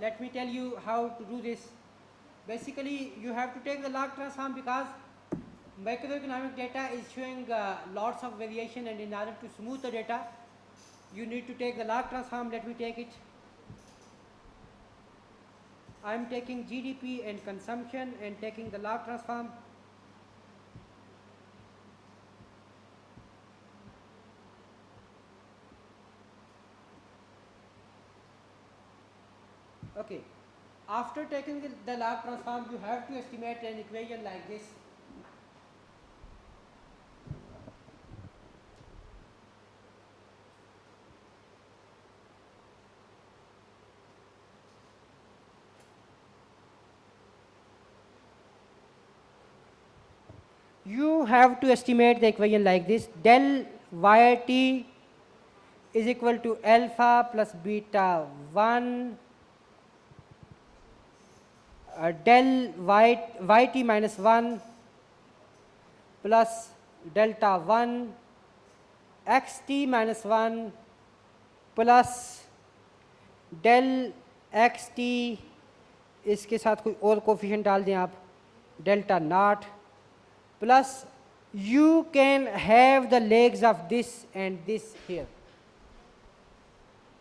Let me tell you how to do this. Basically, you have to take the log transform because macroeconomic data is showing lots of variation, and in order to smooth the data, you need to take the log transform. Let me take it. I am taking GDP and consumption and taking the log transform. Okay. After taking the log transform, you have to estimate an equation like this. You have to estimate the equation like this: del yt is equal to alpha plus beta 1 del yt minus 1 plus delta 1 xt minus 1 plus del xt, इसके साथ कोई और coefficient डाल दें आप, delta not plus you can have the legs of this and this here,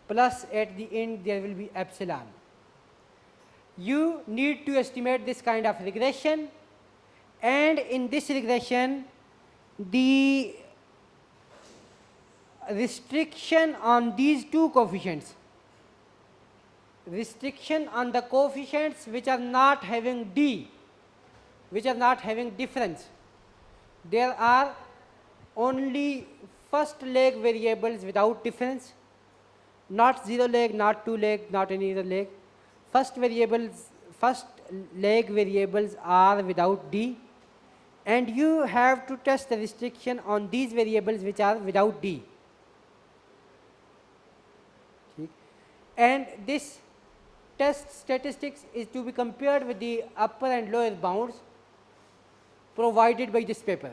plus at the end there will be epsilon. You need to estimate this kind of regression, and in this regression the restriction on these two coefficients, restriction on the coefficients which are not having d, which are not having difference. There are only first leg variables without difference, not zero leg, not two leg, not any other leg. First leg variables are without d, and you have to test the restriction on these variables which are without d. And this test statistics is to be compared with the upper and lower bounds provided by this paper.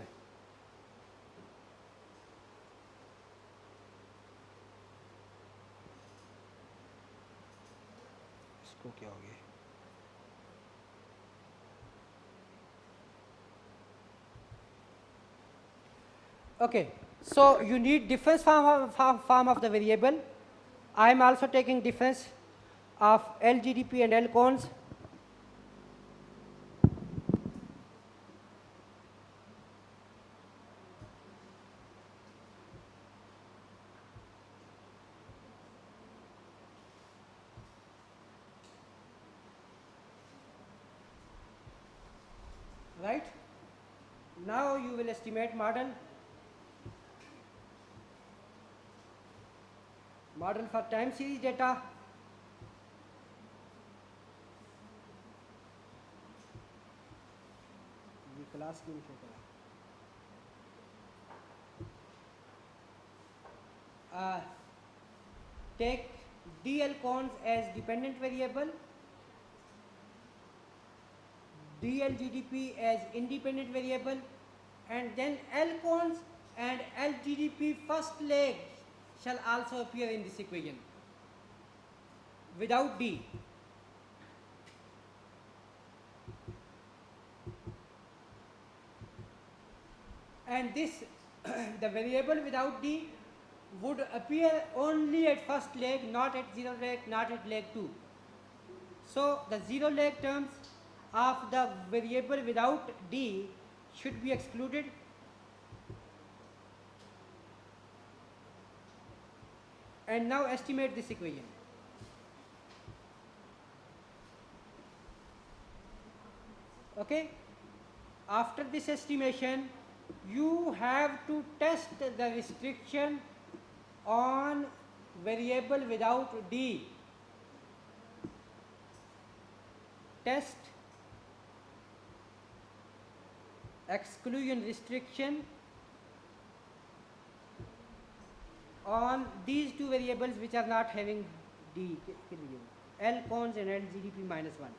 इसको क्या हो गया? Okay, so you need difference form of the variable. I am also taking difference of LGDP and L cons. Right? Now you will estimate model for time series data. ये class में show करा. Take DL cons as dependent variable, DL GDP as independent variable, and then L cons and L GDP first leg shall also appear in this equation without D. And this the variable without D would appear only at first leg, not at zero leg, not at leg 2. So the zero leg terms of the variable without D should be excluded, and now estimate this equation. Okay, after this estimation you have to test the restriction on variable without D. Test exclusion restriction on these two variables which are not having D, L cons and L GDP minus 1.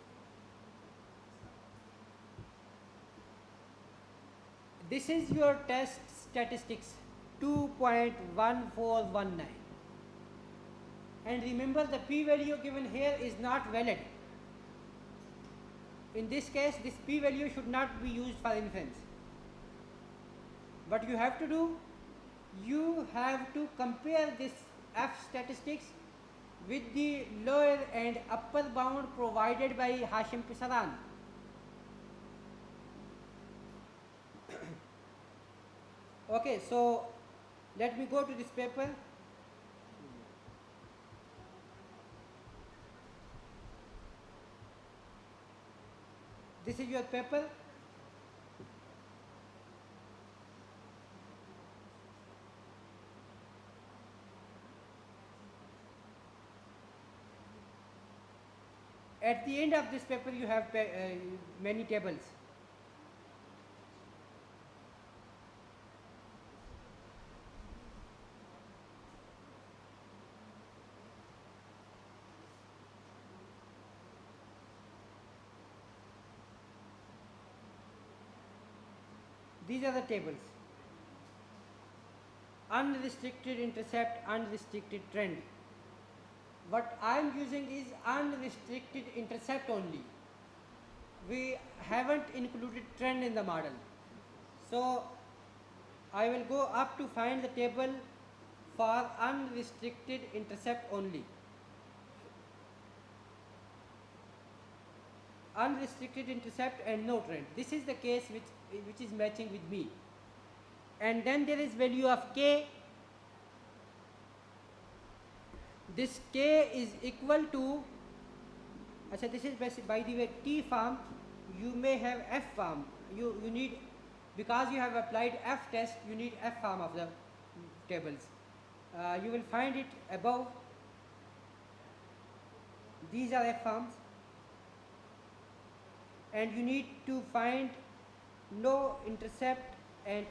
This is your test statistics 2.1419, And remember, the p-value given here is not valid. In this case, this p-value should not be used for inference. What you have to do, you have to compare this f statistics with the lower and upper bound provided by Hashim Pisaran. Okay, so let me go to this paper. This is your paper. At the end of this paper, you have many tables. These are the tables: unrestricted intercept, unrestricted trend. What I am using is unrestricted intercept only. We haven't included trend in the model. So I will go up to find the table for unrestricted intercept only. Unrestricted intercept and no trend. This is the case which is matching with me. And then there is value of k. This k is equal to, this is by the way T form. You may have F form. You need, because you have applied F test, you need F form of the tables. You will find it above. These are F forms. And you need to find no intercept and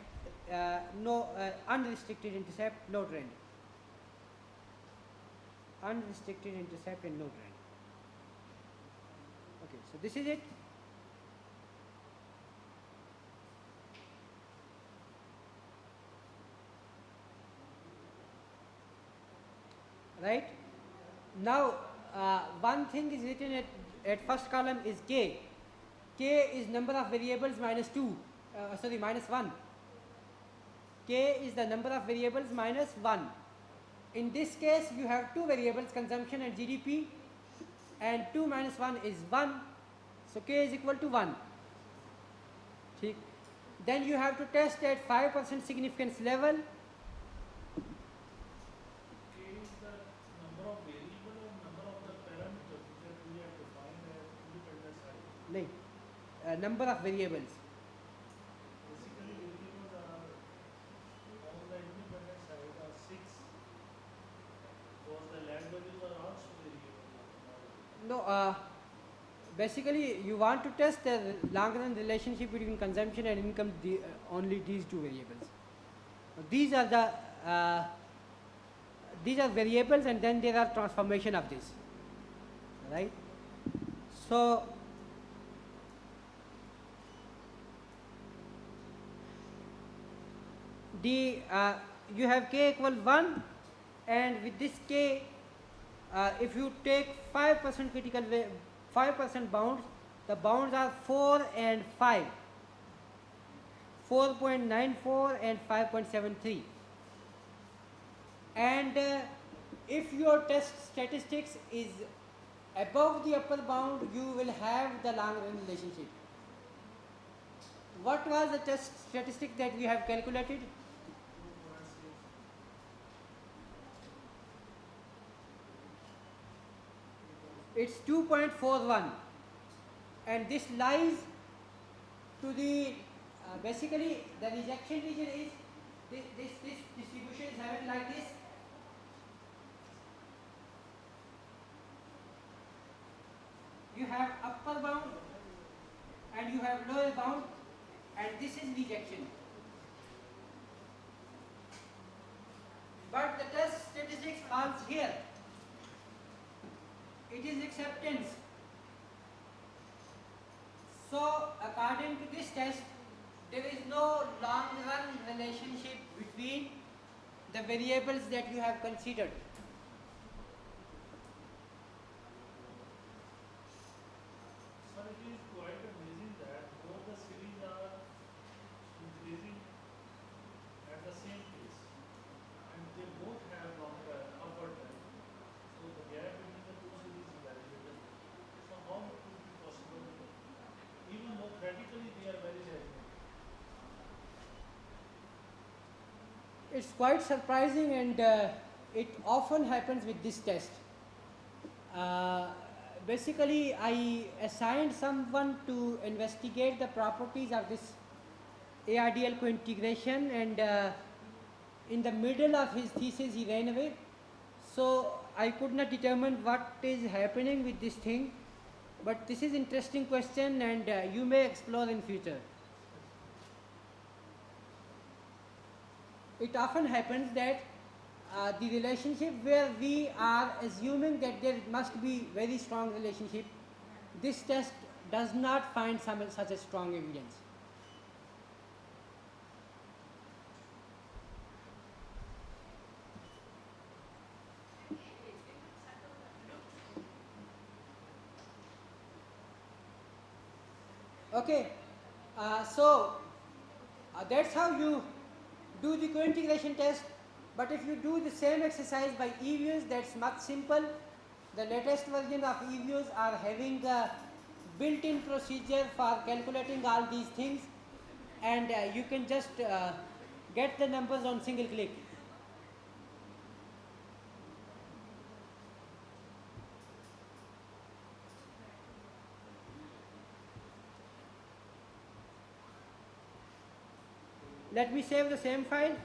no unrestricted intercept, no trend. Unrestricted intercept and no trend. Okay, so this is it. Right? Now, one thing is written at first column is k. K is number of variables minus 1. K is the number of variables minus 1. In this case, you have two variables, consumption and GDP, and 2 minus 1 is 1. So k is equal to 1. Then you have to test at 5% significance level. K is the number of variable or number of the parameters that we have defined as independent side? No, number of variables. Basically, variables are on the independent side are 6. Because the land values are also variable. No, basically you want to test the long-run relationship between consumption and income, only these two variables. These are variables, and then there are transformation of this, right? So you have k equal 1, and with this k, if you take 5% critical 5% bounds, the bounds are 4 and 5, 4.94 and 5.73. And if your test statistics is above the upper bound, you will have the long-run relationship. What was the test statistic that we have calculated? It's 2.41, and this lies to the basically the rejection region is this distribution is having like this. You have upper bound and you have lower bound, and this is rejection. But the test statistics falls here. It is acceptance. So according to this test, there is no long-run relationship between the variables that you have considered. it's quite surprising, and it often happens with this test. Uh, Basically, I assigned someone to investigate the properties of this ARDL cointegration, and in the middle of his thesis he ran away. So I could not determine what is happening with this thing, but this is interesting question, and you may explore in future. It often happens that the relationship where we are assuming that there must be very strong relationship, this test does not find such a strong evidence. Okay, that's how you do the co-integration test. But if you do the same exercise by E-views, that's much simple. The latest version of E-views are having a built-in procedure for calculating all these things, and you can just get the numbers on single click. Let me save the same file.